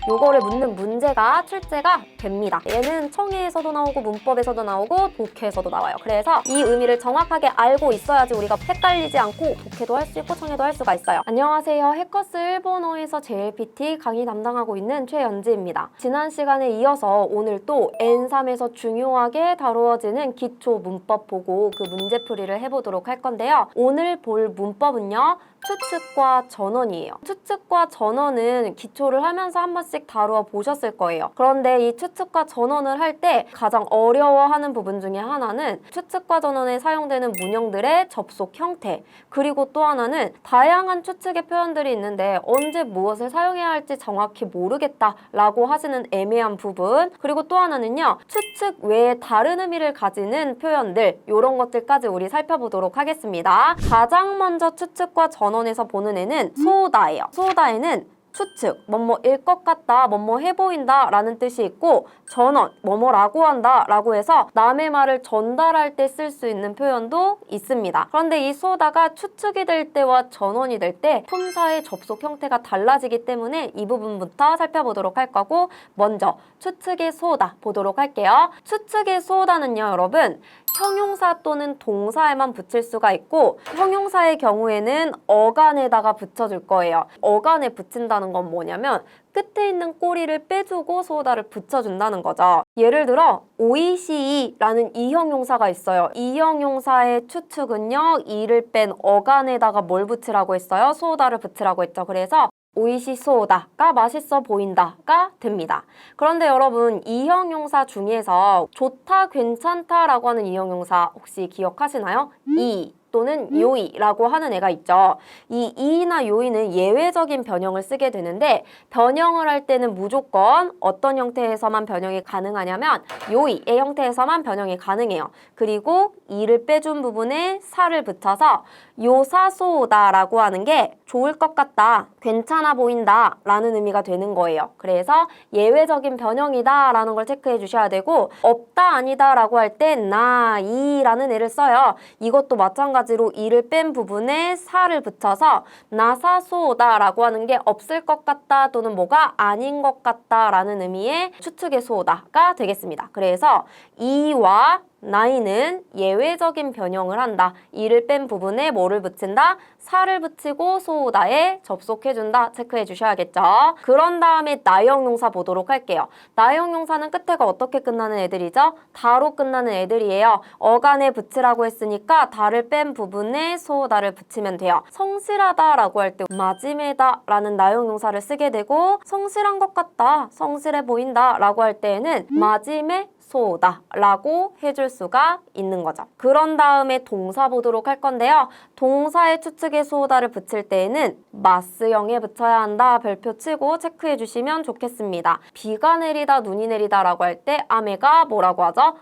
요거를 묻는 문제가 출제가 됩니다. 얘는 청해에서도 나오고 문법에서도 나오고 독해에서도 나와요. 그래서 이 의미를 정확하게 알고 있어야지 우리가 헷갈리지 않고 독해도 할 수 있고 청해도 할 수가 있어요. 안녕하세요. 해커스 일본어에서 JLPT 강의 담당하고 있는 최연지입니다. 지난 시간에 이어서 오늘 또 N3에서 중요하게 다루어지는 기초 문법 보고 그 문제풀이를 해보도록 할 건데요. 오늘 볼 문법은요. 추측과 전언이에요. 추측과 전언은 기초를 하면서 한 번씩 다루어 보셨을 거예요. 그런데 이 추측과 전언을 할 때 가장 어려워하는 부분 중에 하나는 추측과 전언에 사용되는 문형들의 접속 형태, 그리고 또 하나는 다양한 추측의 표현들이 있는데 언제 무엇을 사용해야 할지 정확히 모르겠다라고 하시는 애매한 부분, 그리고 또 하나는요. 추측 외에 다른 의미를 가지는 표현들, 이런 것들까지 우리 살펴보도록 하겠습니다. 가장 먼저 추측과 전언에서 보는 애는 소다예요. 소다에는 추측, 뭐뭐일 것 같다, 뭐뭐 해보인다 라는 뜻이 있고, 전언, 뭐뭐라고 한다 라고 해서 남의 말을 전달할 때 쓸 수 있는 표현도 있습니다. 그런데 이 소다가 추측이 될 때와 전언이 될 때 품사의 접속 형태가 달라지기 때문에 이 부분부터 살펴보도록 할 거고, 먼저 추측의 소다 보도록 할게요. 추측의 소다는요, 여러분, 형용사 또는 동사에만 붙일 수가 있고, 형용사의 경우에는 어간에다가 붙여줄 거예요. 어간에 붙인다는 건 뭐냐면 끝에 있는 꼬리를 빼주고 소다를 붙여준다는 거죠. 예를 들어 오이시이라는 이 형용사가 있어요. 이 형용사의 추측은요, 이를 뺀 어간에다가 뭘 붙이라고 했어요? 소다를 붙이라고 했죠. 그래서 오이시 소다가 맛있어 보인다가 됩니다. 그런데 여러분, 이 형용사 중에서 좋다, 괜찮다라고 하는 이 형용사 혹시 기억하시나요? 이 또는 요이라고 하는 애가 있죠. 이 이나 요이는 예외적인 변형을 쓰게 되는데, 변형을 할 때는 무조건 어떤 형태에서만 변형이 가능하냐면 요이의 형태에서만 변형이 가능해요. 그리고 이를 빼준 부분에 사를 붙여서 요사소다라고 하는 게 좋을 것 같다, 괜찮아 보인다 라는 의미가 되는 거예요. 그래서 예외적인 변형이다 라는 걸 체크해 주셔야 되고, 없다 아니다 라고 할 때 나이라는 애를 써요. 이것도 마찬가지로 이를 뺀 부분에 사를 붙여서 나사소다 라고 하는 게 없을 것 같다 또는 뭐가 아닌 것 같다 라는 의미의 추측의 소다가 되겠습니다. 그래서 이와 나이는 예외적인 변형을 한다. 이를 뺀 부분에 뭐를 붙인다? 사를 붙이고 소다에 접속해준다. 체크해 주셔야겠죠. 그런 다음에 나형용사 보도록 할게요. 나형용사는 끝에가 어떻게 끝나는 애들이죠? 다로 끝나는 애들이에요. 어간에 붙이라고 했으니까 다를 뺀 부분에 소다를 붙이면 돼요. 성실하다라고 할 때 마지메다라는 나형용사를 쓰게 되고, 성실한 것 같다, 성실해 보인다라고 할 때에는 마지메 소다라고 해줄 수가 있는 거죠. 그런 다음에 동사 보도록 할 건데요. 동사의 추측의 소다를 붙일 때에는 마스형에 붙여야 한다. 별표 치고 체크해 주시면 좋겠습니다. 비가 내리다, 눈이 내리다 라고 할 때 아메가 뭐라고 하죠?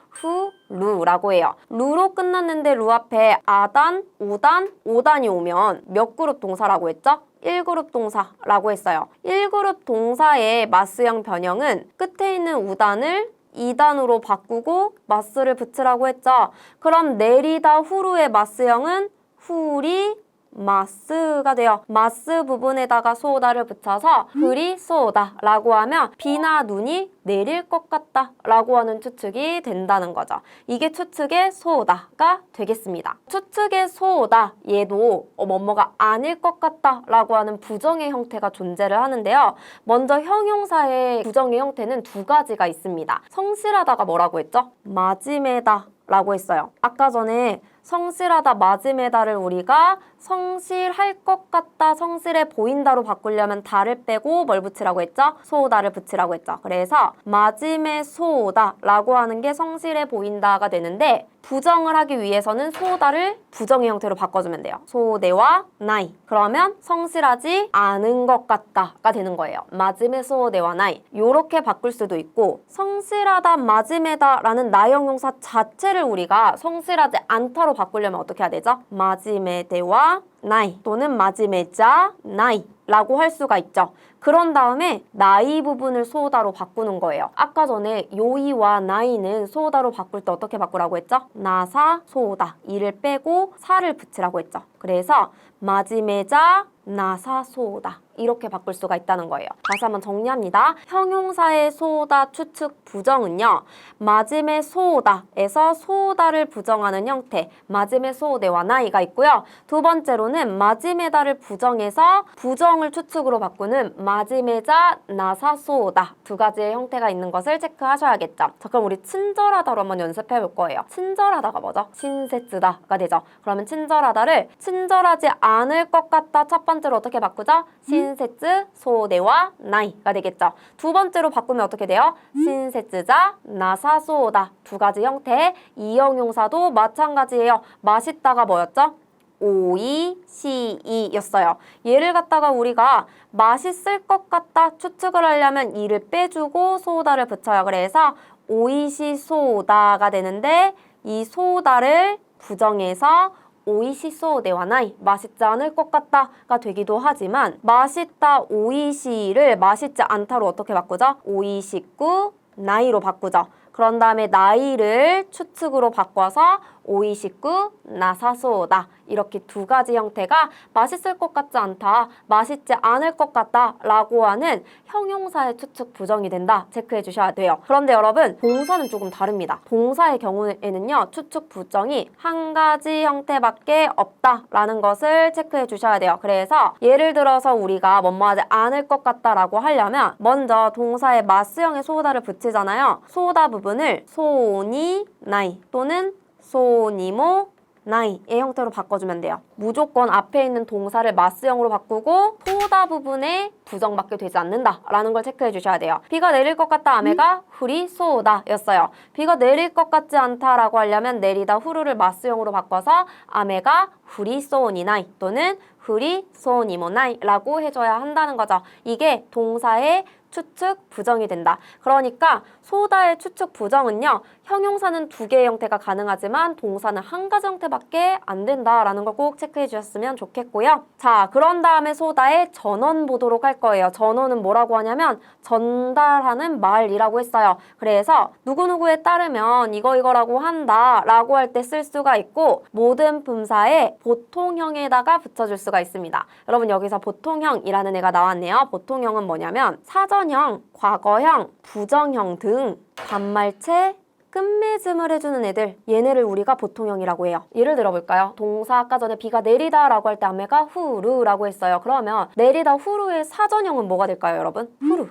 루라고 해요. 루로 끝났는데 루 앞에 아단, 우단, 오단이 오면 몇 그룹 동사라고 했죠? 1그룹 동사라고 했어요. 1그룹 동사의 마스형 변형은 끝에 있는 우단을 2단으로 바꾸고 마스를 붙이라고 했죠. 그럼 내리다 후루의 마스형은 후리 마스가 돼요. 마스 부분에다가 소다를 붙여서 흐리 소다라고 하면 비나 눈이 내릴 것 같다 라고 하는 추측이 된다는 거죠. 이게 추측의 소다가 되겠습니다. 추측의 소다, 얘도 뭐뭐가 아닐 것 같다 라고 하는 부정의 형태가 존재를 하는데요. 먼저 형용사의 부정의 형태는 두 가지가 있습니다. 성실하다가 뭐라고 했죠? 마지메다 라고 했어요. 아까 전에 성실하다, 마지메다를 우리가 성실할 것 같다, 성실해 보인다로 바꾸려면 다를 빼고 뭘 붙이라고 했죠? 소다를 붙이라고 했죠. 그래서 마지메 소다라고 하는 게 성실해 보인다가 되는데, 부정을 하기 위해서는 소다를 부정의 형태로 바꿔주면 돼요. 소대와 나이. 그러면 성실하지 않은 것 같다가 되는 거예요. 마지메 소대와 나이. 요렇게 바꿀 수도 있고, 성실하다, 마지메다라는 나형용사 자체를 우리가 성실하지 않다로 바꾸려면 어떻게 해야 되죠? 마지메대와 나이 또는 마지메자 나이 라고 할 수가 있죠. 그런 다음에 나이 부분을 소다로 바꾸는 거예요. 아까 전에 요이와 나이는 소다로 바꿀 때 어떻게 바꾸라고 했죠? 나사 소다. 이를 빼고 사를 붙이라고 했죠. 그래서 마지메자 나사 소다. 이렇게 바꿀 수가 있다는 거예요. 다시 한번 정리합니다. 형용사의 소다 추측 부정은요. 마지메 소다에서 소다를 부정하는 형태 마지메 소대와 나이가 있고요. 두 번째로는 마지메다를 부정해서 부정을 추측으로 바꾸는 마지메자 나사 소다 두 가지의 형태가 있는 것을 체크하셔야겠죠. 자, 그럼 우리 친절하다로 한번 연습해 볼 거예요. 친절하다가 뭐죠? 신세츠다가 되죠. 그러면 친절하다를 친절하지 않을 것 같다 첫 번째로 어떻게 바꾸죠? 신세츠 소대와 나이가 되겠죠. 두 번째로 바꾸면 어떻게 돼요? 신세츠자 나사소다 두 가지 형태의 이형용사도 마찬가지예요. 맛있다가 뭐였죠? 오이, 시이였어요. 얘를 갖다가 우리가 맛있을 것 같다 추측을 하려면 이를 빼주고 소다를 붙여요. 그래서 오이시 소다가 되는데 이 소다를 부정해서 오이시 소대와 나이 맛있지 않을 것 같다가 되기도 하지만 맛있다 오이시를 맛있지 않다로 어떻게 바꾸죠? 오이시쿠 나이로 바꾸죠. 그런 다음에 나이를 추측으로 바꿔서 오이시쿠 나사소다 이렇게 두 가지 형태가 맛있을 것 같지 않다, 맛있지 않을 것 같다 라고 하는 형용사의 추측 부정이 된다 체크해 주셔야 돼요. 그런데 여러분 동사는 조금 다릅니다. 동사의 경우에는요 추측 부정이 한 가지 형태밖에 없다라는 것을 체크해 주셔야 돼요. 그래서 예를 들어서 우리가 뭐뭐하지 않을 것 같다라고 하려면 먼저 동사에 마스형의 소다를 붙이잖아요. 소다 부분을 소니 나이 또는 소니모 나이의 형태로 바꿔주면 돼요. 무조건 앞에 있는 동사를 마스형으로 바꾸고 소다 부분에 부정밖에 되지 않는다라는 걸 체크해 주셔야 돼요. 비가 내릴 것 같다 아메가 후리 쏘다 였어요. 비가 내릴 것 같지 않다라고 하려면 내리다 후루를 마스형으로 바꿔서 아메가 후리 쏘니 나이 또는 후리 쏘니모 나이라고 해줘야 한다는 거죠. 이게 동사의 추측 부정이 된다. 그러니까 소다의 추측 부정은요. 형용사는 두 개의 형태가 가능하지만 동사는 한 가지 형태밖에 안 된다라는 걸 꼭 체크해 주셨으면 좋겠고요. 자, 그런 다음에 소다의 전원 보도록 할 거예요. 전원은 뭐라고 하냐면 전달하는 말이라고 했어요. 그래서 누구누구에 따르면 이거라고 한다라고 할 때 쓸 수가 있고 모든 품사에 보통형에다가 붙여줄 수가 있습니다. 여러분 여기서 보통형이라는 애가 나왔네요. 보통형은 뭐냐면 사전형, 과거형, 부정형 등 반말체, 끝맺음을 해주는 애들 얘네를 우리가 보통형이라고 해요. 예를 들어볼까요? 동사 아까 전에 비가 내리다 라고 할 때 아메가 후루라고 했어요. 그러면 내리다 후루의 사전형은 뭐가 될까요 여러분? 후루.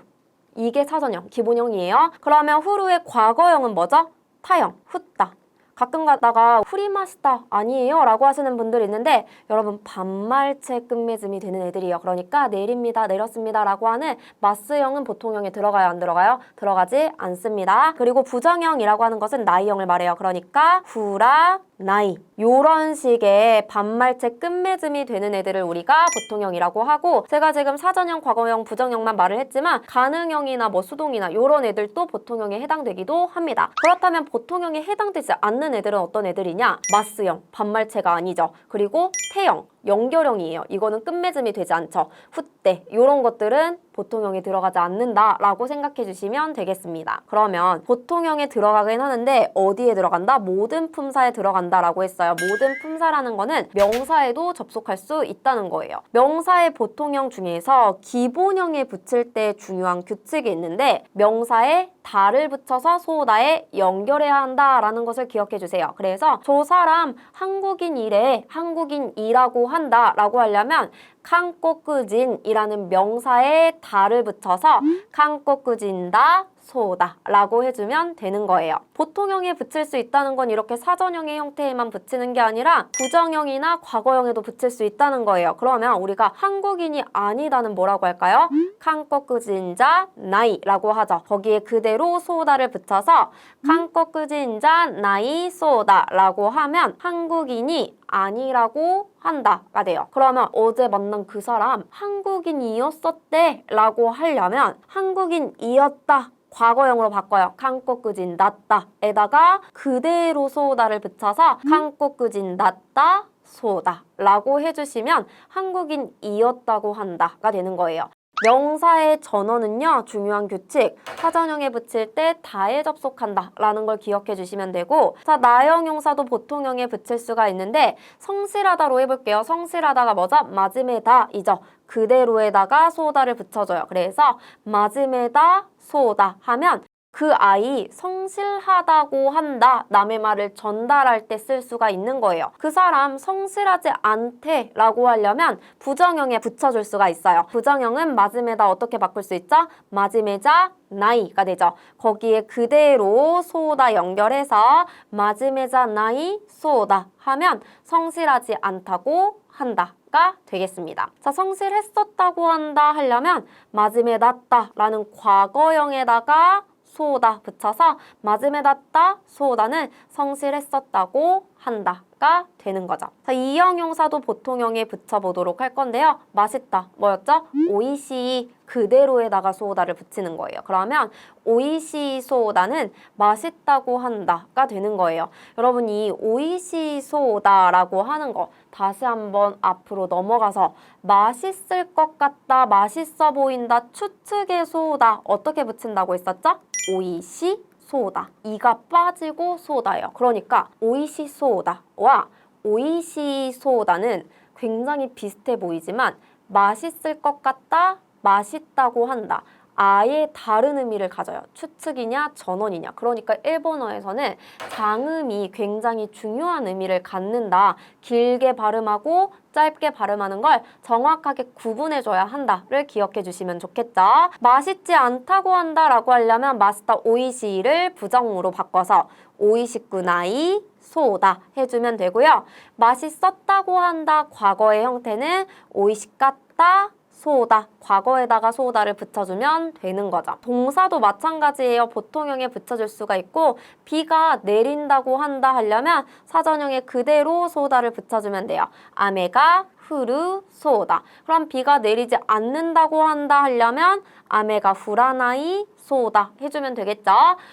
이게 사전형, 기본형이에요. 그러면 후루의 과거형은 뭐죠? 타형, 후따. 가끔 가다가 후리마시다 아니에요 라고 하시는 분들 있는데 여러분 반말체 끝맺음이 되는 애들이에요. 그러니까 내립니다, 내렸습니다 라고 하는 마스형은 보통형에 들어가요, 안 들어가요? 들어가지 않습니다. 그리고 부정형이라고 하는 것은 나이형을 말해요. 그러니까 후라, 나이 요런 식의 반말체 끝맺음이 되는 애들을 우리가 보통형이라고 하고 제가 지금 사전형, 과거형, 부정형만 말을 했지만 가능형이나 뭐 수동이나 요런 애들도 보통형에 해당되기도 합니다. 그렇다면 보통형에 해당되지 않는 애들은 어떤 애들이냐? 마스형, 반말체가 아니죠. 그리고 태형, 연결형이에요. 이거는 끝맺음이 되지 않죠. 후때 요런 것들은 보통형에 들어가지 않는다라고 생각해 주시면 되겠습니다. 그러면 보통형에 들어가긴 하는데 어디에 들어간다? 모든 품사에 들어간다라고 했어요. 모든 품사라는 거는 명사에도 접속할 수 있다는 거예요. 명사의 보통형 중에서 기본형에 붙일 때 중요한 규칙이 있는데 명사에 다를 붙여서 소다에 연결해야 한다라는 것을 기억해 주세요. 그래서 저 사람 한국인이래, 한국인이라고 한다라고 하려면 한국인이라는 명사에 다를 붙여서 한국인다 소다 라고 해주면 되는 거예요. 보통형에 붙일 수 있다는 건 이렇게 사전형의 형태에만 붙이는 게 아니라 부정형이나 과거형에도 붙일 수 있다는 거예요. 그러면 우리가 한국인이 아니다는 뭐라고 할까요? 한국인자 나이라고 하죠. 거기에 그대로 소다를 붙여서 한국인자 나이 소다 라고 하면 한국인이 아니라고 한다가 돼요. 그러면 어제 만난 그 사람 한국인이었었대 라고 하려면 한국인이었다 과거형으로 바꿔요. 한국인 낫다 에다가 그대로 소다를 붙여서 한국인 낫다 소다 라고 해주시면 한국인이었다고 한다가 되는 거예요. 명사의 전어는요, 중요한 규칙. 사전형에 붙일 때 다에 접속한다 라는 걸 기억해 주시면 되고, 자, 나형용사도 보통형에 붙일 수가 있는데 성실하다로 해볼게요. 성실하다가 뭐죠? 맞음에다 이죠. 그대로에다가 소다를 붙여줘요. 그래서 맞음에다 소다 하면 그 아이 성실하다고 한다. 남의 말을 전달할 때 쓸 수가 있는 거예요. 그 사람 성실하지 않대 라고 하려면 부정형에 붙여줄 수가 있어요. 부정형은 맞음에다 어떻게 바꿀 수 있죠? 맞음에자 나이가 되죠. 거기에 그대로 소다 연결해서 맞음에자 나이 소다 하면 성실하지 않다고 한다. 가 되겠습니다. 자, 성실했었다고 한다 하려면 맞음에 닿다 라는 과거형에다가 소다 붙여서 맞음에 닿다 소다는 성실했었다고 한다가 되는 거죠. 자, 이형용사도 보통형에 붙여보도록 할 건데요. 맛있다. 뭐였죠? 오이시 그대로에다가 소다를 붙이는 거예요. 그러면 오이시 소다는 맛있다고 한다가 되는 거예요. 여러분 이 오이시 소다라고 하는 거 다시 한번 앞으로 넘어가서 맛있을 것 같다, 맛있어 보인다, 추측의 소다 어떻게 붙인다고 했었죠? 오이시 소다. 이가 빠지고 소다예요. 그러니까 오이시 소다와 오이시 소다는 굉장히 비슷해 보이지만 맛있을 것 같다, 맛있다고 한다. 아예 다른 의미를 가져요. 추측이냐 전언이냐. 그러니까 일본어에서는 장음이 굉장히 중요한 의미를 갖는다. 길게 발음하고 짧게 발음하는 걸 정확하게 구분해줘야 한다를 기억해 주시면 좋겠죠. 맛있지 않다고 한다라고 하려면 맛있다 오이시를 부정으로 바꿔서 오이시쿠나이 소다 해주면 되고요. 맛있었다고 한다 과거의 형태는 오이시까다 소다, 과거에다가 소다를 붙여주면 되는 거죠. 동사도 마찬가지예요. 보통형에 붙여줄 수가 있고 비가 내린다고 한다 하려면 사전형에 그대로 소다를 붙여주면 돼요. 아메가 후르 소다. 그럼 비가 내리지 않는다고 한다 하려면 아메가 후라나이 소다 해주면 되겠죠.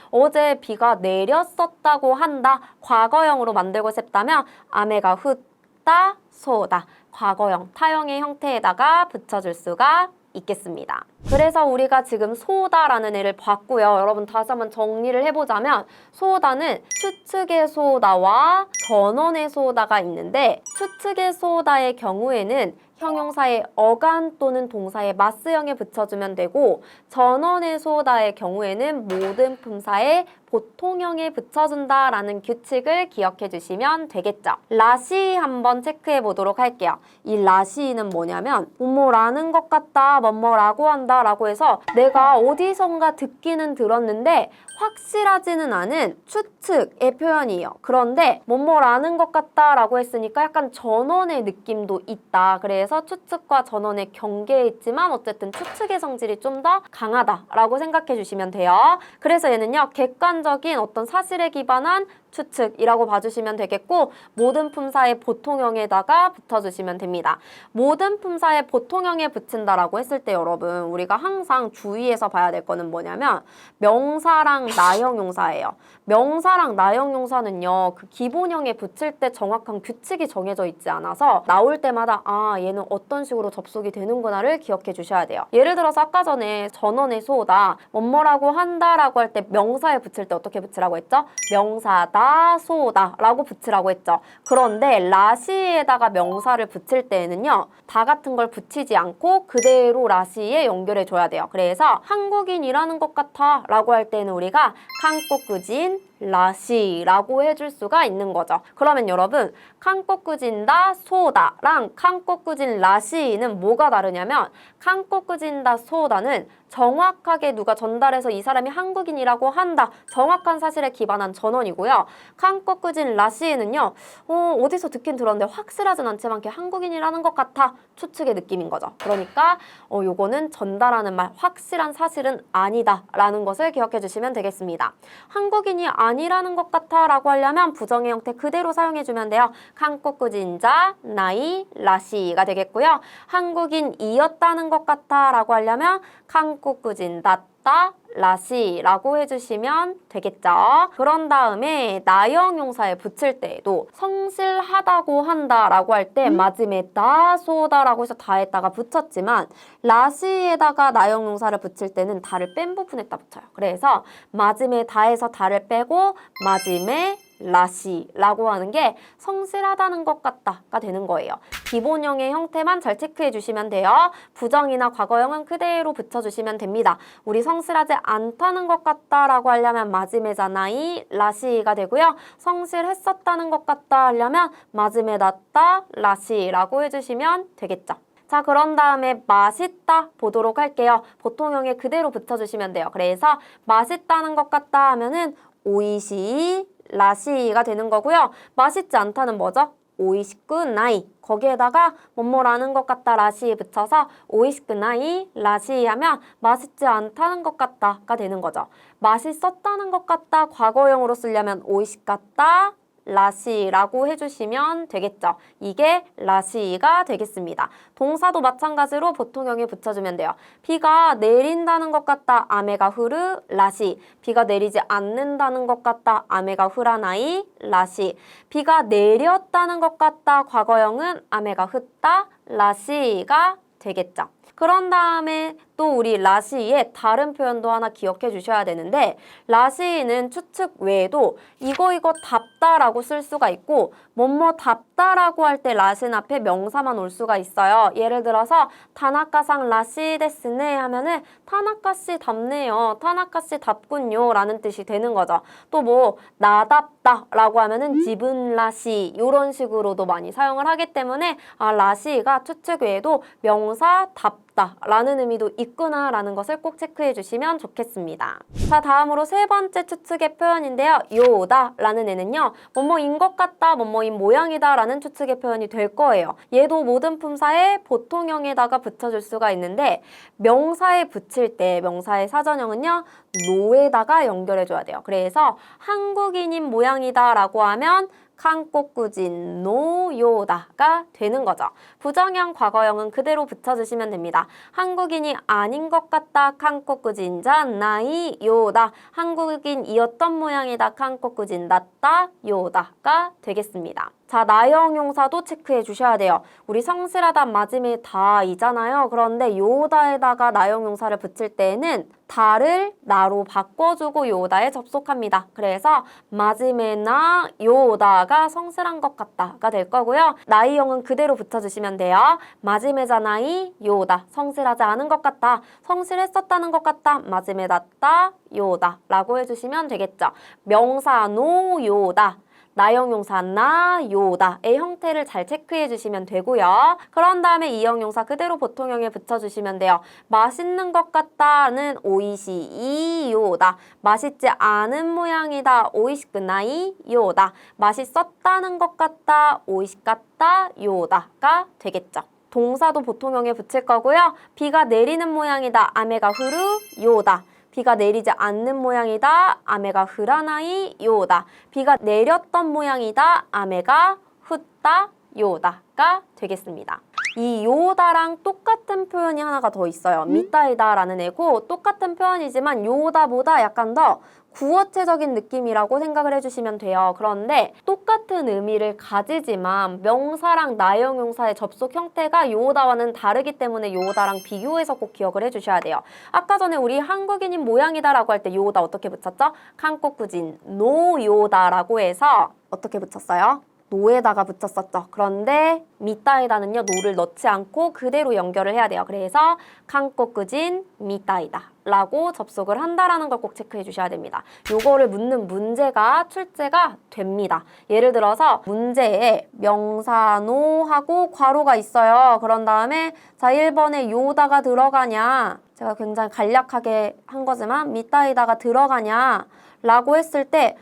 어제 비가 내렸었다고 한다. 과거형으로 만들고 싶다면 아메가 후따 소다. 과거형, 타형의 형태에다가 붙여줄 수가 있겠습니다. 그래서 우리가 지금 소다라는 애를 봤고요. 여러분 다시 한번 정리를 해보자면 소다는 추측의 소다와 전언의 소다가 있는데 추측의 소다의 경우에는 형용사의 어간 또는 동사의 마스형에 붙여주면 되고 전언의 소다의 경우에는 모든 품사의 보통형에 붙여준다라는 규칙을 기억해 주시면 되겠죠. 라시 한번 체크해 보도록 할게요. 이 라시는 뭐냐면 뭐뭐라는 것 같다, 뭐뭐라고 한다 라고 해서 내가 어디선가 듣기는 들었는데 확실하지는 않은 추측의 표현이에요. 그런데 뭐뭐라는 것 같다 라고 했으니까 약간 전언의 느낌도 있다. 그래서 추측과 전언의 경계에 있지만 어쨌든 추측의 성질이 좀 더 강하다라고 생각해 주시면 돼요. 그래서 얘는요. 객관적인 어떤 사실에 기반한 추측이라고 봐주시면 되겠고 모든 품사의 보통형에다가 붙여주시면 됩니다. 모든 품사의 보통형에 붙인다라고 했을 때 여러분 우리가 항상 주의해서 봐야 될 거는 뭐냐면 명사랑 나형용사예요. 명사랑 나형용사는요. 그 기본형에 붙일 때 정확한 규칙이 정해져 있지 않아서 나올 때마다 아 얘는 어떤 식으로 접속이 되는구나를 기억해 주셔야 돼요. 예를 들어서 아까 전에 전언의 소다 뭐뭐라고 한다라고 할 때 명사에 붙일 때 어떻게 붙이라고 했죠? 명사다 소다 라고 붙이라고 했죠. 그런데 라시에다가 명사를 붙일 때에는요. 다 같은 걸 붙이지 않고 그대로 라시에 연결해 줘야 돼요. 그래서 한국인이라는 것 같아 라고 할 때는 우리가 한국인 라시라고 해줄 수가 있는 거죠. 그러면 여러분 한국인다 소다랑 한국인 라시는 뭐가 다르냐면 한국인다 소다는 정확하게 누가 전달해서 이 사람이 한국인이라고 한다. 정확한 사실에 기반한 전언이고요. 한국인 라시는요. 어디서 듣긴 들었는데 확실하진 않지만 걔 한국인이라는 것 같아. 추측의 느낌인 거죠. 그러니까 요거는 전달하는 말 확실한 사실은 아니다 라는 것을 기억해 주시면 되겠습니다. 한국인이 아니라는 것 같아 라고 하려면 부정의 형태 그대로 사용해주면 돼요. 한국인자 나이 라시가 되겠고요. 한국인이었다는 것 같아 라고 하려면 한국인 낫다 낫다, 라시라고 해주시면 되겠죠. 그런 다음에 나형용사에 붙일 때에도 성실하다고 한다라고 할 때 맞음에 다, 소다라고 해서 다에다가 붙였지만 라시에다가 나형용사를 붙일 때는 다를 뺀 부분에다 붙여요. 그래서 맞음에 다에서 다를 빼고 맞음에 라시라고 하는 게 성실하다는 것 같다가 되는 거예요. 기본형의 형태만 잘 체크해 주시면 돼요. 부정이나 과거형은 그대로 붙여주시면 됩니다. 우리 성실하지 않다는 것 같다라고 하려면 맞음에잖아이 라시가 되고요. 성실했었다는 것 같다 하려면 맞음에 낫다 라시라고 해주시면 되겠죠. 자, 그런 다음에 맛있다 보도록 할게요. 보통형에 그대로 붙여주시면 돼요. 그래서 맛있다는 것 같다 하면은 오이시 라시가 되는 거고요. 맛있지 않다는 뭐죠? 오이시쿠나이. 거기에다가 뭐뭐라는 것 같다 라시 붙여서 오이시쿠나이 라시 하면 맛있지 않다는 것 같다가 되는 거죠. 맛있었다는 것 같다 과거형으로 쓰려면 오이시갔다 라시라고 해주시면 되겠죠. 이게 라시가 되겠습니다. 동사도 마찬가지로 보통형에 붙여주면 돼요. 비가 내린다는 것 같다 아메가 후르 라시. 비가 내리지 않는다는 것 같다 아메가 후라나이 라시. 비가 내렸다는 것 같다 과거형은 아메가 흐다 라시가 되겠죠. 그런 다음에 또 우리 라시의 다른 표현도 하나 기억해 주셔야 되는데 라시는 추측 외에도 이거 답다라고 쓸 수가 있고 뭐뭐 답다라고 할 때 라시는 앞에 명사만 올 수가 있어요. 예를 들어서 타나카상 라시 데스네 하면은 타나카씨 답네요. 타나카씨 답군요 라는 뜻이 되는 거죠. 또 뭐 나답다 라고 하면은 지분 라시 이런 식으로도 많이 사용을 하기 때문에 라시가 추측 외에도 명사 답다 라는 의미도 있구나 라는 것을 꼭 체크해 주시면 좋겠습니다. 자, 다음으로 세 번째 추측의 표현인데요. 요다 라는 애는요. 뭐뭐인 것 같다, 뭐뭐인 모양이다 라는 추측의 표현이 될 거예요. 얘도 모든 품사에 보통형에다가 붙여줄 수가 있는데 명사에 붙일 때 명사의 사전형은요. 노에다가 연결해줘야 돼요. 그래서 한국인인 모양이다 라고 하면 한국구진 노요다가 되는 거죠. 부정형 과거형은 그대로 붙여주시면 됩니다. 한국인이 아닌 것 같다 한국구진자 나이 요다. 한국인이었던 모양이다 한국구진 낫다 요다가 되겠습니다. 자, 나형용사도 체크해 주셔야 돼요. 우리 성실하다 맞음에 다이잖아요. 그런데 요다에다가 나형용사를 붙일 때에는 다를 나로 바꿔주고 요다에 접속합니다. 그래서 맞음에 나 요다가 성실한 것 같다가 될 거고요. 나이형은 그대로 붙여주시면 돼요. 맞음에잖아이 요다. 성실하지 않은 것 같다. 성실했었다는 것 같다. 맞음에 낫다 요다 라고 해주시면 되겠죠. 명사 노 요다. 나형용사 나, 요다의 형태를 잘 체크해 주시면 되고요. 그런 다음에 이형용사 그대로 보통형에 붙여주시면 돼요. 맛있는 것 같다는 오이시 이 요다. 맛있지 않은 모양이다. 오이시쿠나이 요다. 맛있었다는 것 같다. 오이시갔다 요다가 되겠죠. 동사도 보통형에 붙일 거고요. 비가 내리는 모양이다. 아메가 후루 요다. 비가 내리지 않는 모양이다. 아메가 흐라나이 요다. 비가 내렸던 모양이다. 아메가 훗다 요다가 되겠습니다. 이 요다랑 똑같은 표현이 하나가 더 있어요. 미타이다라는 애고 똑같은 표현이지만 요다보다 약간 더 구어체적인 느낌이라고 생각을 해주시면 돼요. 그런데 똑같은 의미를 가지지만 명사랑 나형용사의 접속 형태가 요다와는 다르기 때문에 요다랑 비교해서 꼭 기억을 해주셔야 돼요. 아까 전에 우리 한국인인 모양이다 라고 할 때 요다 어떻게 붙였죠? 한국구진 노요다라고 해서 어떻게 붙였어요? 노에다가 붙였었죠. 그런데 미타이다는요. 노를 넣지 않고 그대로 연결을 해야 돼요. 그래서 한국구진 미타이다 라고 접속을 한다라는 걸 꼭 체크해 주셔야 됩니다. 요거를 묻는 문제가 출제가 됩니다. 예를 들어서 문제에 명사노하고 괄호가 있어요. 그런 다음에 자 1번에 요다가 들어가냐 제가 굉장히 간략하게 한 거지만 미타이다가 들어가냐 라고 했을 때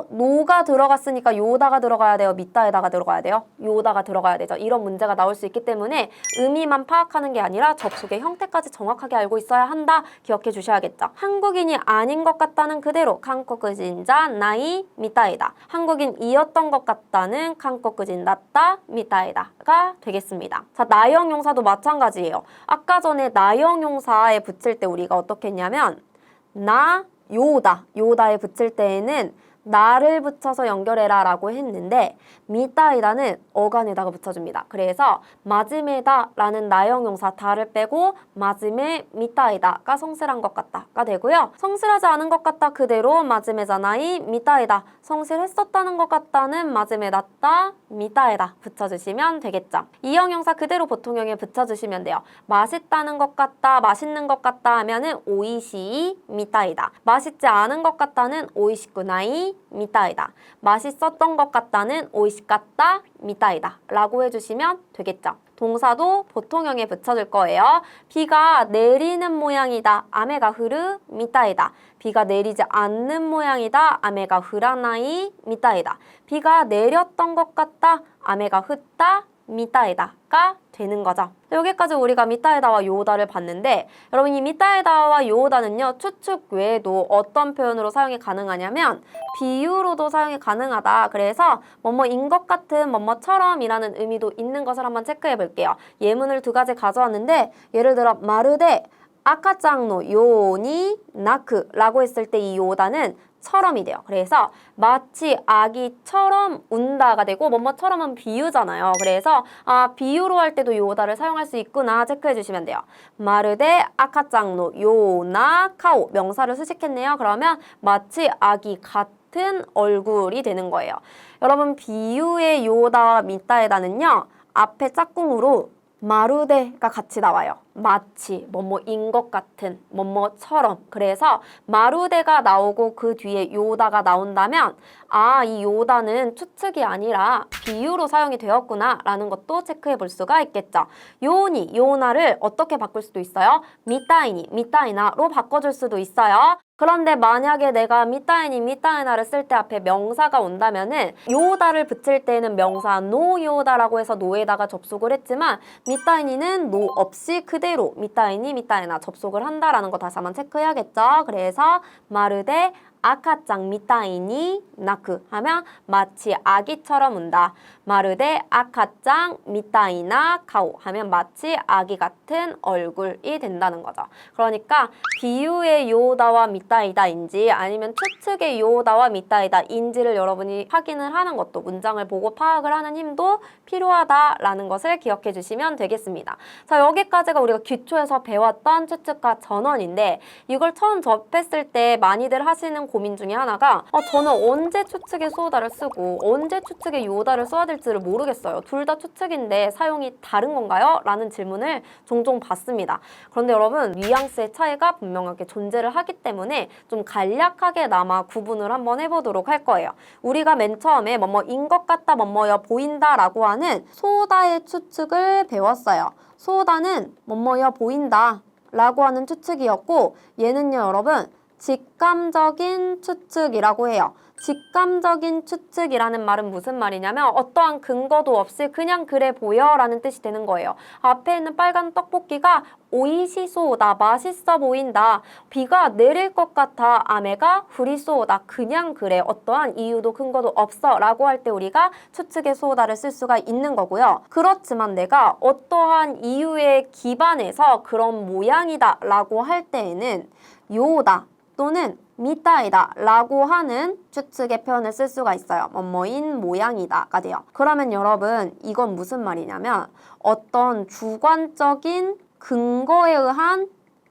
노가 들어갔으니까 요다가 들어가야 돼요? 미타에다가 들어가야 돼요? 요다가 들어가야 되죠. 이런 문제가 나올 수 있기 때문에 의미만 파악하는 게 아니라 접속의 형태까지 정확하게 알고 있어야 한다. 기억해 주셔야겠죠. 한국인이 아닌 것 같다는 그대로 한국인자 나이 미타에다. 한국인이었던 것 같다는 한국인 낫다 미타에다가 되겠습니다. 자, 나형용사도 마찬가지예요. 아까 전에 나형용사에 붙일 때 우리가 어떻게 했냐면 나, 요다. 요다에 붙일 때에는 나를 붙여서 연결해라 라고 했는데 미따이다는 어간에다가 붙여줍니다. 그래서 마지메다 라는 나형용사 다를 빼고 마지메 미따이다가 성실한 것 같다가 되고요. 성실하지 않은 것 같다 그대로 마지메자나이 미따이다. 성실했었다는 것 같다는 마지메다따 미따이다 붙여주시면 되겠죠. 이 형용사 그대로 보통형에 붙여주시면 돼요. 맛있다는 것 같다, 맛있는 것 같다 하면은 오이시 미따이다. 맛있지 않은 것 같다는 오이시쿠나이 미따이다. 맛있었던 것 같다는 오이시까따 미따이다 라고 해주시면 되겠죠. 동사도 보통형에 붙여줄 거예요. 비가 내리는 모양이다. 아메가 흐르 미따이다. 비가 내리지 않는 모양이다. 아메가 흐라나이 미따이다. 비가 내렸던 것 같다. 아메가 흐따 미따이다가 되는 거죠. 여기까지 우리가 미따이다와 요다를 봤는데 여러분 이 미따이다와 요다는요 추측 외에도 어떤 표현으로 사용이 가능하냐면 비유로도 사용이 가능하다. 그래서 뭐뭐인 것 같은 뭐뭐처럼 이라는 의미도 있는 것을 한번 체크해 볼게요. 예문을 두 가지 가져왔는데 예를 들어 마르데 아카짱노 요니 나크 라고 했을 때 이 요다는 처럼이 돼요. 그래서 마치 아기처럼 운다가 되고 뭐뭐처럼은 비유잖아요. 그래서 비유로 할 때도 요다를 사용할 수 있구나 체크해 주시면 돼요. 마르데 아카짱노 요나 카오 명사를 수식했네요. 그러면 마치 아기 같은 얼굴이 되는 거예요. 여러분 비유의 요다와 미따에다는요. 앞에 짝꿍으로 마루데가 같이 나와요. 마치, 뭐뭐인 것 같은, 뭐뭐처럼. 그래서 마루데가 나오고 그 뒤에 요다가 나온다면 이 요다는 추측이 아니라 비유로 사용이 되었구나 라는 것도 체크해 볼 수가 있겠죠. 요니, 요나를 어떻게 바꿀 수도 있어요? 미따이니, 미따이나로 바꿔줄 수도 있어요. 그런데 만약에 내가 미따이니, 미따이나를 쓸 때 앞에 명사가 온다면은 요다를 붙일 때는 명사 노요다라고 해서 노에다가 접속을 했지만 미따이니는 노 없이 그대로 미따이니, 미따이나 접속을 한다라는 거 다시 한번 체크해야겠죠. 그래서 마르데 아카짱 미따이니 나크 하면 마치 아기처럼 운다. 마르데 아카짱 미따이나 카오 하면 마치 아기 같은 얼굴이 된다는 거죠. 그러니까 비유의 요다와 미따이다인지 아니면 추측의 요다와 미따이다인지를 여러분이 확인을 하는 것도 문장을 보고 파악을 하는 힘도 필요하다라는 것을 기억해 주시면 되겠습니다. 자, 여기까지가 우리가 기초에서 배웠던 추측과 전원인데 이걸 처음 접했을 때 많이들 하시는 고민 중에 하나가 저는 언제 추측의 수오다를 쓰고 언제 추측의 요다를 써야 될지를 모르겠어요. 둘 다 추측인데 사용이 다른 건가요? 라는 질문을 종종 받습니다. 그런데 여러분 뉘앙스의 차이가 분명하게 존재를 하기 때문에 좀 간략하게나마 구분을 한번 해보도록 할 거예요. 우리가 맨 처음에 뭐뭐인 것 같다 뭐뭐여 보인다 라고 하는 소다의 추측을 배웠어요. 소다는 뭐뭐여 보인다 라고 하는 추측이었고 얘는요 여러분 직감적인 추측이라고 해요. 직감적인 추측이라는 말은 무슨 말이냐면 어떠한 근거도 없이 그냥 그래 보여 라는 뜻이 되는 거예요. 앞에 있는 빨간 떡볶이가 오이시소다 맛있어 보인다. 비가 내릴 것 같아 아메가 후리소다 그냥 그래 어떠한 이유도 근거도 없어 라고 할 때 우리가 추측의 소다를 쓸 수가 있는 거고요. 그렇지만 내가 어떠한 이유에 기반해서 그런 모양이다 라고 할 때에는 요다 또는 미따이다 라고 하는 추측의 표현을 쓸 수가 있어요. 뭐뭐인 모양이다가 돼요. 그러면 여러분 이건 무슨 말이냐면 어떤 주관적인 근거에 의한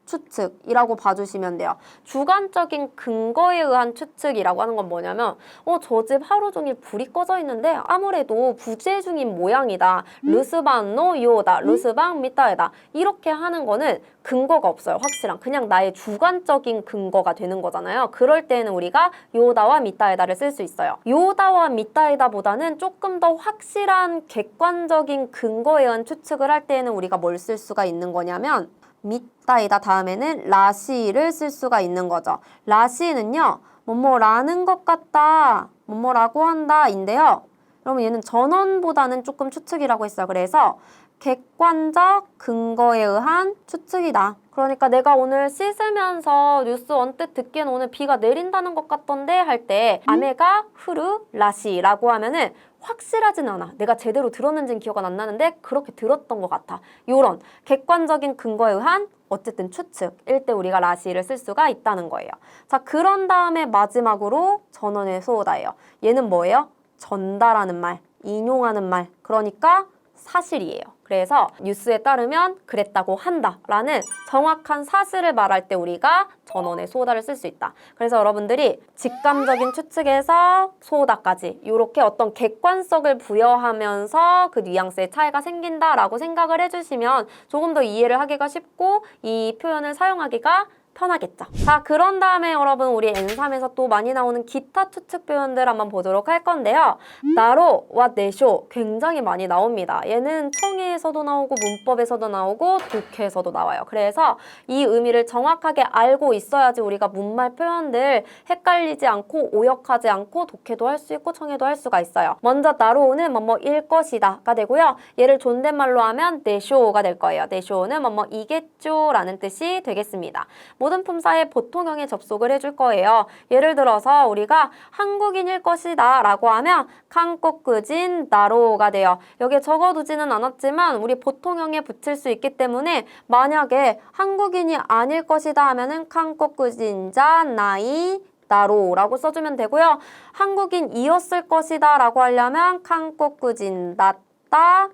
추측이라고 봐주시면 돼요. 주관적인 근거에 의한 추측이라고 하는 건 뭐냐면 저 집 하루 종일 불이 꺼져 있는데 아무래도 부재 중인 모양이다. 르스방 노 요다. 르스방 미따에다. 이렇게 하는 거는 근거가 없어요. 확실한. 그냥 나의 주관적인 근거가 되는 거잖아요. 그럴 때는 우리가 요다와 미따에다를 쓸 수 있어요. 요다와 미따에다보다는 조금 더 확실한 객관적인 근거에 의한 추측을 할 때는 우리가 뭘 쓸 수가 있는 거냐면 미따이다 다음에는 라시를 쓸 수가 있는 거죠. 라시는요. 뭐뭐라는 것 같다. 뭐뭐라고 한다 인데요. 그러면 얘는 전원보다는 조금 추측이라고 했어요. 그래서 객관적 근거에 의한 추측이다. 그러니까 내가 오늘 씻으면서 뉴스 언뜻 듣기엔 오늘 비가 내린다는 것 같던데 할 때 아메가 후르 라시라고 하면은 확실하진 않아. 내가 제대로 들었는지는 기억은 안 나는데 그렇게 들었던 것 같아. 요런 객관적인 근거에 의한 어쨌든 추측일 때 우리가 라시를 쓸 수가 있다는 거예요. 자, 그런 다음에 마지막으로 전원의 소호다예요. 얘는 뭐예요? 전달하는 말, 인용하는 말, 그러니까 사실이에요. 그래서 뉴스에 따르면 그랬다고 한다라는 정확한 사실을 말할 때 우리가 전원의 소호다를 쓸 수 있다. 그래서 여러분들이 직감적인 추측에서 소호다까지 이렇게 어떤 객관성을 부여하면서 그 뉘앙스의 차이가 생긴다라고 생각을 해주시면 조금 더 이해를 하기가 쉽고 이 표현을 사용하기가 편하겠죠. 자, 그런 다음에 여러분 우리 N3에서 또 많이 나오는 기타 추측 표현들 한번 보도록 할 건데요. 나로와 내쇼 굉장히 많이 나옵니다. 얘는 청해에서도 나오고 문법에서도 나오고 독해에서도 나와요. 그래서 이 의미를 정확하게 알고 있어야지 우리가 문말 표현들 헷갈리지 않고 오역하지 않고 독해도 할 수 있고 청해도 할 수가 있어요. 먼저 나로는 뭐뭐일 것이다가 되고요. 얘를 존댓말로 하면 내쇼가 될 거예요. 내쇼는 뭐뭐이겠죠 라는 뜻이 되겠습니다. 모든 품사에 보통형에 접속을 해줄 거예요. 예를 들어서 우리가 한국인일 것이다 라고 하면 한국인 나로가 돼요. 여기에 적어두지는 않았지만 우리 보통형에 붙일 수 있기 때문에 만약에 한국인이 아닐 것이다 하면은 한국인자 나이 나로라고 써주면 되고요. 한국인이었을 것이다 라고 하려면 한국인 낫다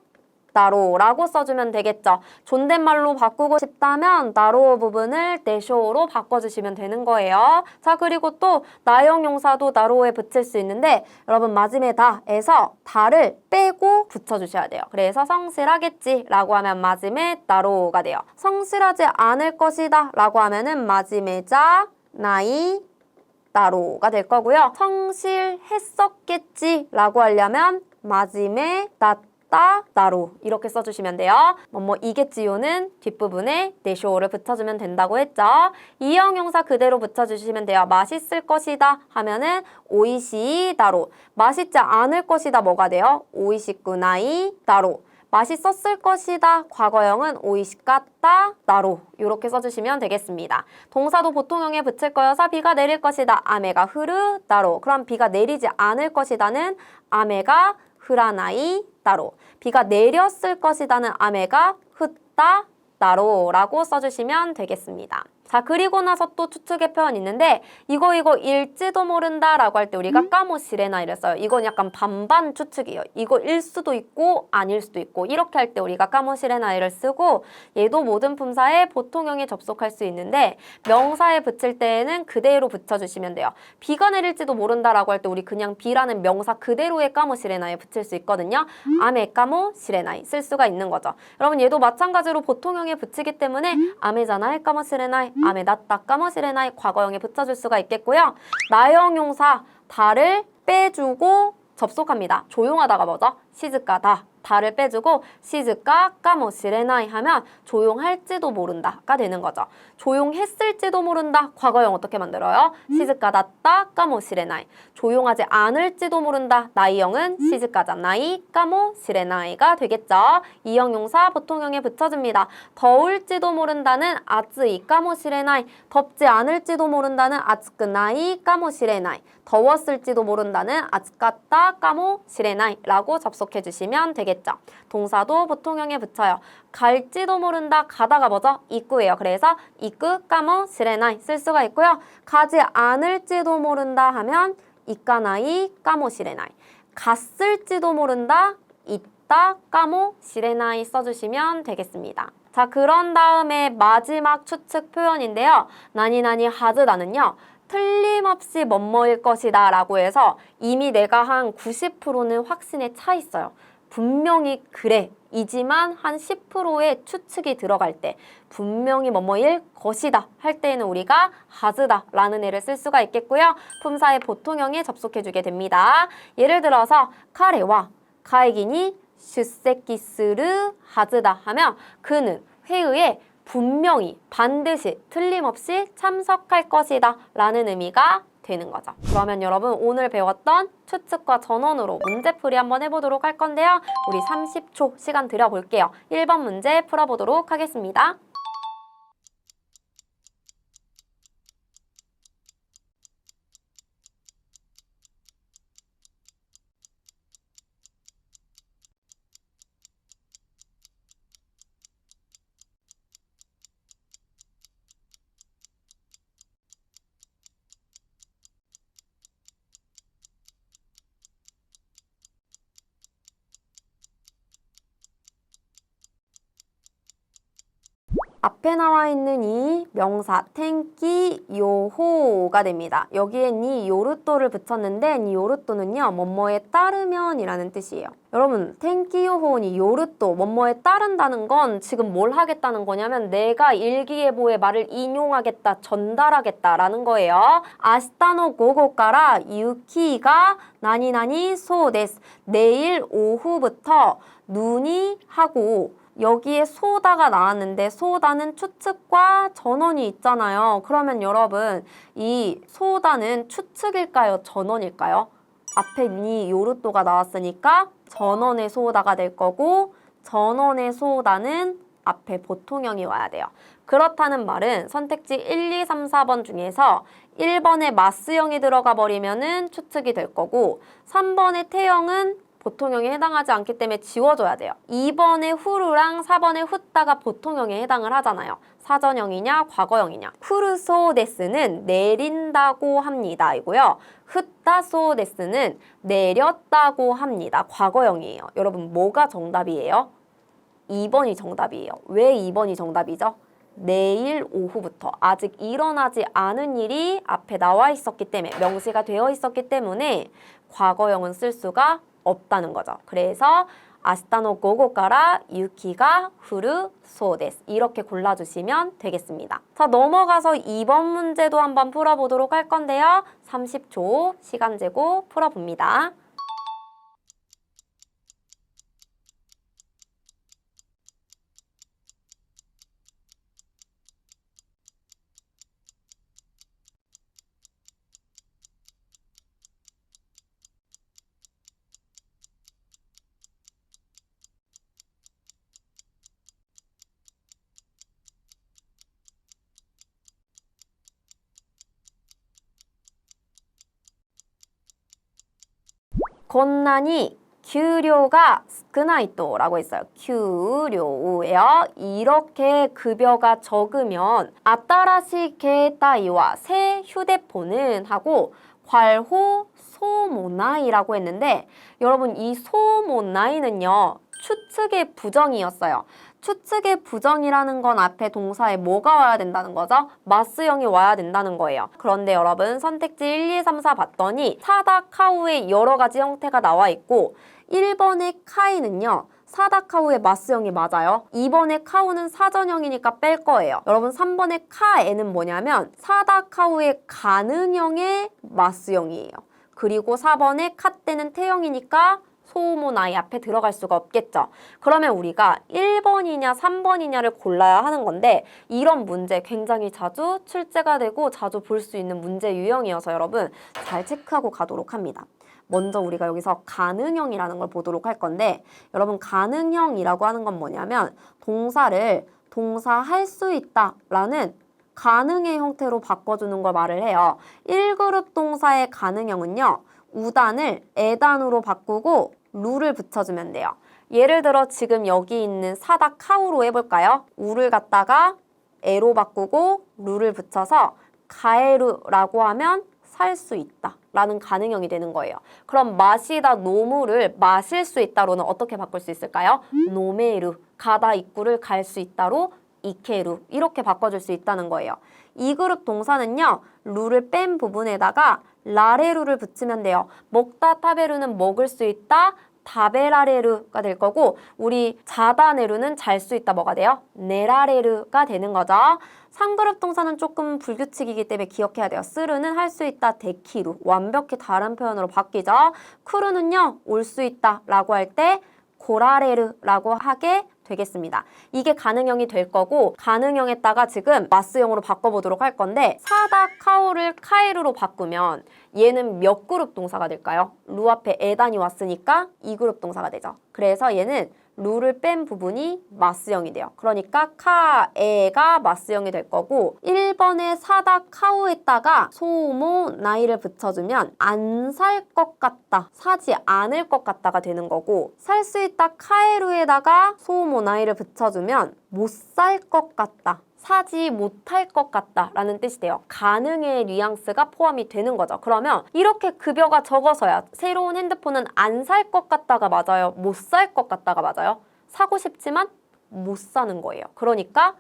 나로라고 써주면 되겠죠. 존댓말로 바꾸고 싶다면 나로 부분을 내쇼로 바꿔주시면 되는 거예요. 자, 그리고 또 나형용사도 나로에 붙일 수 있는데 여러분 마지막에다에서 다를 빼고 붙여주셔야 돼요. 그래서 성실하겠지 라고 하면 마지막에 나로가 돼요. 성실하지 않을 것이다 라고 하면은 마지막자 나이 나로가 될 거고요. 성실했었겠지 라고 하려면 마지막에 나로 이렇게 써주시면 돼요. 이겠지요는 뒷부분에 내쇼를 붙여주면 된다고 했죠. 이형용사 그대로 붙여주시면 돼요. 맛있을 것이다 하면은 오이시다로. 맛있지 않을 것이다 뭐가 돼요? 오이시쿠나이 다로. 맛있었을 것이다. 과거형은 오이시까따 나로 이렇게 써주시면 되겠습니다. 동사도 보통형에 붙일 거여서 비가 내릴 것이다. 아메가 흐르다로. 그럼 비가 내리지 않을 것이다는 아메가 흐라나이 따로. 비가 내렸을 것이다는 아메가 흐따 나로라고 써주시면 되겠습니다. 자, 그리고 나서 또 추측의 표현이 있는데 이거일지도 모른다 라고 할 때 우리가 까모시레나 이랬어요. 이건 약간 반반 추측이에요. 이거일 수도 있고 아닐 수도 있고 이렇게 할 때 우리가 까모시레나이를 쓰고 얘도 모든 품사에 보통형에 접속할 수 있는데 명사에 붙일 때에는 그대로 붙여주시면 돼요. 비가 내릴지도 모른다 라고 할 때 우리 그냥 비라는 명사 그대로의 까모시레나이에 붙일 수 있거든요. 아메 까모시레나이 쓸 수가 있는 거죠. 여러분 얘도 마찬가지로 보통형에 붙이기 때문에 아메잖아요 까모시레나이 아메 낫다 까모시레나이 과거형에 붙여줄 수가 있겠고요. 나형용사 다를 빼주고 접속합니다. 조용하다가 뭐죠? 시즈까다. 다를 빼주고 시즈까 까모시레나이 하면 조용할지도 모른다가 되는 거죠. 조용했을지도 모른다. 과거형 어떻게 만들어요? 시즈까다따 까모시레나이. 조용하지 않을지도 모른다. 나이형은 시즈까자나이 까모시레나이가 되겠죠. 이형용사 보통형에 붙여줍니다. 더울지도 모른다는 아츠이 까모시레나이. 덥지 않을지도 모른다는 아츠크나이 까모시레나이. 더웠을지도 모른다는 아츠까따 까모시레나이 라고 접속해 주시면 되겠죠. 동사도 보통형에 붙여요. 갈지도 모른다. 가다가 뭐죠? 입구예요. 그래서 입구 까모시레나이 쓸 수가 있고요. 가지 않을지도 모른다 하면 이까나이 까모시레나이. 갔을지도 모른다. 이따 까모시레나이 써주시면 되겠습니다. 자, 그런 다음에 마지막 추측 표현인데요. 나니나니 하즈다는요. 틀림없이 뭐뭐일 것이다 라고 해서 이미 내가 한 90%는 확신에 차 있어요. 분명히 그래 이지만 한 10%의 추측이 들어갈 때 분명히 뭐뭐일 것이다 할 때에는 우리가 하즈다 라는 애를 쓸 수가 있겠고요. 품사의 보통형에 접속해주게 됩니다. 예를 들어서 카레와 가에기니 슈세키스르 하즈다 하면 그는 회의에 분명히 반드시 틀림없이 참석할 것이다 라는 의미가 되는 거죠. 그러면 여러분 오늘 배웠던 추측과 전원으로 문제풀이 한번 해보도록 할 건데요. 우리 30초 시간 드려볼게요. 1번 문제 풀어보도록 하겠습니다. 앞에 나와 있는 이 명사 텐키 요호가 됩니다. 여기에 니 요르토를 붙였는데 니 요르토는요 뭐뭐에 따르면 이라는 뜻이에요. 여러분 텐키 요호니 요르토 뭐뭐에 따른다는 건 지금 뭘 하겠다는 거냐면 내가 일기예보의 말을 인용하겠다, 전달하겠다라는 거예요. 아시타노 고고까라 유키가 나니나니 소 데스. 내일 오후부터 눈이 하고 여기에 소다가 나왔는데 소다는 추측과 전언이 있잖아요. 그러면 여러분 이 소다는 추측일까요? 전언일까요? 앞에 니 요르토가 나왔으니까 전언의 소다가 될 거고 전언의 소다는 앞에 보통형이 와야 돼요. 그렇다는 말은 선택지 1, 2, 3, 4번 중에서 1번에 마스형이 들어가 버리면은 추측이 될 거고 3번의 태형은 보통형에 해당하지 않기 때문에 지워줘야 돼요. 2번의 후루랑 4번의 후따가 보통형에 해당을 하잖아요. 사전형이냐 과거형이냐. 후르소데스는 내린다고 합니다 이고요. 후따소데스는 내렸다고 합니다. 과거형이에요. 여러분 뭐가 정답이에요? 2번이 정답이에요. 왜 2번이 정답이죠? 내일 오후부터 아직 일어나지 않은 일이 앞에 나와 있었기 때문에 명시가 되어 있었기 때문에 과거형은 쓸 수가 없다는 거죠. 그래서 아시타노 고고까라 유키가 후루 소데스 이렇게 골라주시면 되겠습니다. 자 넘어가서 2번 문제도 한번 풀어보도록 할 건데요. 30초 시간 재고 풀어봅니다. 건난이 규료가 스크나이토라고 했어요. 규료예요. 이렇게 급여가 적으면 아따라시게 따이와 새 휴대폰은 하고 괄호 소모나이라고 했는데 여러분 이 소모나이는요 추측의 부정이었어요. 추측의 부정이라는 건 앞에 동사에 뭐가 와야 된다는 거죠? 마스형이 와야 된다는 거예요. 그런데 여러분 선택지 1, 2, 3, 4 봤더니 사다카우의 여러 가지 형태가 나와 있고 1번의 카이는요. 사다카우의 마스형이 맞아요. 2번의 카우는 사전형이니까 뺄 거예요. 여러분 3번의 카에는 뭐냐면 사다카우의 가능형의 마스형이에요. 그리고 4번의 카때는 태형이니까 소모나이 앞에 들어갈 수가 없겠죠. 그러면 우리가 1번이냐 3번이냐를 골라야 하는 건데 이런 문제 굉장히 자주 출제가 되고 자주 볼 수 있는 문제 유형이어서 여러분 잘 체크하고 가도록 합니다. 먼저 우리가 여기서 가능형이라는 걸 보도록 할 건데 여러분 가능형이라고 하는 건 뭐냐면 동사를 동사할 수 있다 라는 가능의 형태로 바꿔주는 걸 말을 해요. 1그룹 동사의 가능형은요. 우단을 에단으로 바꾸고 루를 붙여주면 돼요. 예를 들어 지금 여기 있는 사다카우로 해볼까요? 우를 갖다가 에로 바꾸고 루를 붙여서 가에루라고 하면 살 수 있다 라는 가능형이 되는 거예요. 그럼 마시다 노무를 마실 수 있다로는 어떻게 바꿀 수 있을까요? 노메루, 가다 입구를 갈 수 있다로 이케루 이렇게 바꿔줄 수 있다는 거예요. 이 그룹 동사는요. 루를 뺀 부분에다가 라레루를 붙이면 돼요. 먹다 타베루는 먹을 수 있다. 다베라레루가 될 거고 우리 자다네루는 잘 수 있다 뭐가 돼요? 네라레루가 되는 거죠. 3그룹 동사는 조금 불규칙이기 때문에 기억해야 돼요. 쓰르는 할 수 있다. 데키루 완벽히 다른 표현으로 바뀌죠. 쿠루는요. 올 수 있다 라고 할 때 고라레르라고 하게 되겠습니다. 이게 가능형이 될 거고 가능형에다가 지금 마스형으로 바꿔보도록 할 건데 사다카오를 카에루로 바꾸면 얘는 몇 그룹 동사가 될까요? 루 앞에 에단이 왔으니까 2그룹 동사가 되죠. 그래서 얘는 루를 뺀 부분이 마스형이 돼요. 그러니까 카에가 마스형이 될 거고 1번에 사다카오에다가 소모 나이를 붙여주면 안 살 것 같다, 사지 않을 것 같다가 되는 거고 살 수 있다 카에루에다가 소모 나이를 붙여주면 못 살 것 같다, 사지 못할 것 같다 라는 뜻이 돼요. 가능의 뉘앙스가 포함이 되는 거죠. 그러면 이렇게 급여가 적어서야 새로운 핸드폰은 안 살 것 같다가 맞아요? 못 살 것 같다가 맞아요? 사고 싶지만 못 사는 거예요. 그러니까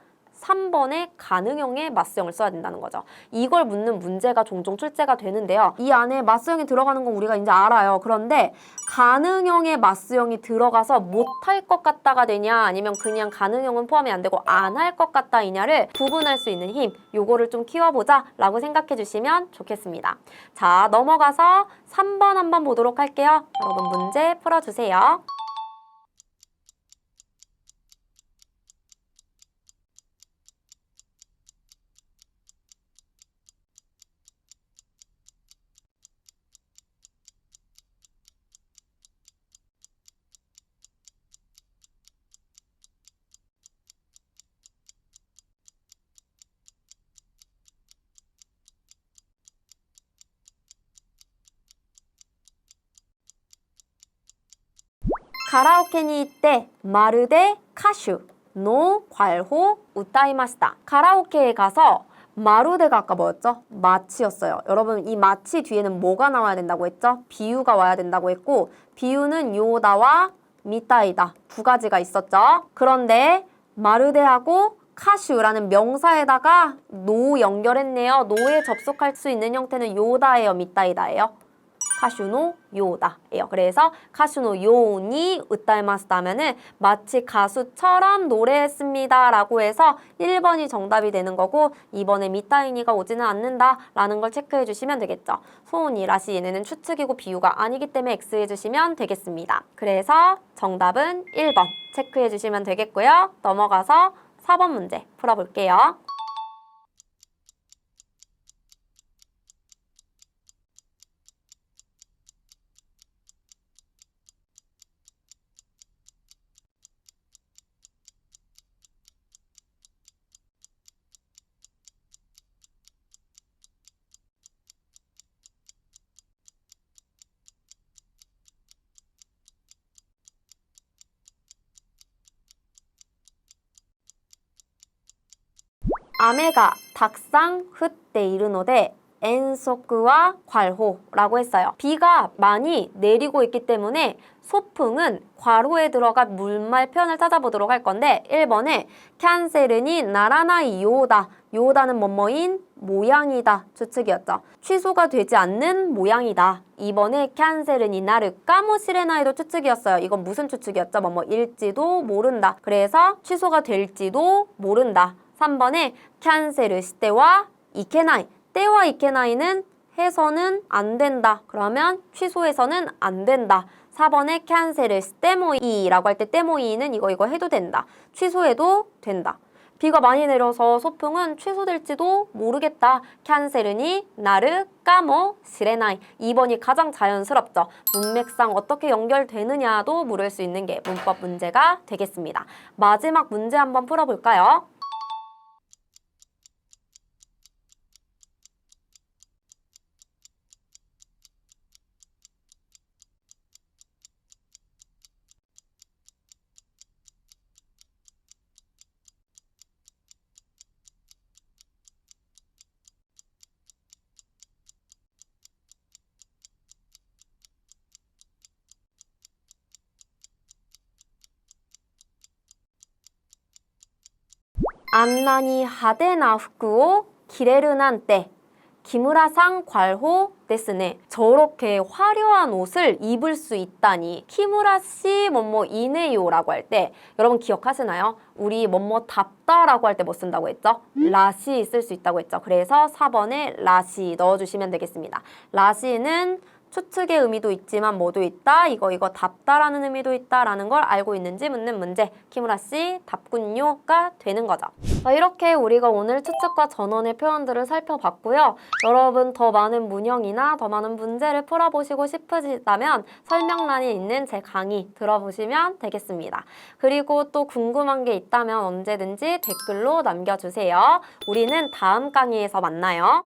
3번의 가능형의 마스형을 써야 된다는 거죠. 이걸 묻는 문제가 종종 출제가 되는데요. 이 안에 마스형이 들어가는 건 우리가 이제 알아요. 그런데 가능형의 마스형이 들어가서 못할 것 같다가 되냐 아니면 그냥 가능형은 포함이 안 되고 안 할 것 같다이냐를 구분할 수 있는 힘, 요거를 좀 키워보자 라고 생각해 주시면 좋겠습니다. 자, 넘어가서 3번 한번 보도록 할게요. 여러분 문제 풀어주세요. 카라오케に行ってまるで歌手の괄호 우타이마시다. 카라오케에 가서 마루데가 아까 뭐였죠? 마치였어요. 여러분 이 마치 뒤에는 뭐가 나와야 된다고 했죠? 비유가 와야 된다고 했고 비유는 요다와 미타이다 두 가지가 있었죠. 그런데 마루데하고 카슈라는 명사에다가 노 연결했네요. 노에 접속할 수 있는 형태는 요다예요, 미타이다예요? 카슈노 요다예요. 그래서 카슈노 요니 으따이마스다 하면은 마치 가수처럼 노래했습니다 라고 해서 1번이 정답이 되는 거고 2번에 미타이니가 오지는 않는다 라는 걸 체크해 주시면 되겠죠. 소은이, 라시 얘네는 추측이고 비유가 아니기 때문에 X 해주시면 되겠습니다. 그래서 정답은 1번 체크해 주시면 되겠고요. 넘어가서 4번 문제 풀어볼게요. 아메가 닭상 흩때 이르노데 엔소크와 괄호라고 했어요. 비가 많이 내리고 있기 때문에 소풍은 괄호에 들어간 물말 표현을 찾아보도록 할 건데 1번에 캔셀은이 나라나이 요다. 요다는 뭐뭐인 모양이다. 추측이었죠. 취소가 되지 않는 모양이다. 2번에 캔셀은이 나를 까모시레나이도 추측이었어요. 이건 무슨 추측이었죠? 뭐뭐일지도 모른다. 그래서 취소가 될지도 모른다. 3번에 캔셀을 시때와 이케나이. 때와 이케나이는 해서는 안 된다. 그러면 취소해서는 안 된다. 4번에 캔셀을 시때모이라고 할 때 때모이는 이거 해도 된다. 취소해도 된다. 비가 많이 내려서 소풍은 취소될지도 모르겠다. 캔셀은이 나를 까모 시레나이. 2번이 가장 자연스럽죠. 문맥상 어떻게 연결되느냐도 물을 수 있는 게 문법 문제가 되겠습니다. 마지막 문제 한번 풀어볼까요? 안나니 하데나 후쿠오 기레르난 때 키무라상 괄호 데스네. 저렇게 화려한 옷을 입을 수 있다니. 키무라 씨 뭐뭐 이네요라고 할 때 여러분 기억하시나요? 우리 뭐뭐 답다라고 할 때 뭐 쓴다고 했죠? 라시 쓸 수 있다고 했죠. 그래서 4번에 라시 넣어주시면 되겠습니다. 라시는 추측의 의미도 있지만 뭐도 있다, 이거 답다라는 의미도 있다라는 걸 알고 있는지 묻는 문제. 키무라 씨 답군요가 되는 거죠. 자, 이렇게 우리가 오늘 추측과 전원의 표현들을 살펴봤고요. 여러분 더 많은 문형이나 더 많은 문제를 풀어보시고 싶으시다면 설명란에 있는 제 강의 들어보시면 되겠습니다. 그리고 또 궁금한 게 있다면 언제든지 댓글로 남겨주세요. 우리는 다음 강의에서 만나요.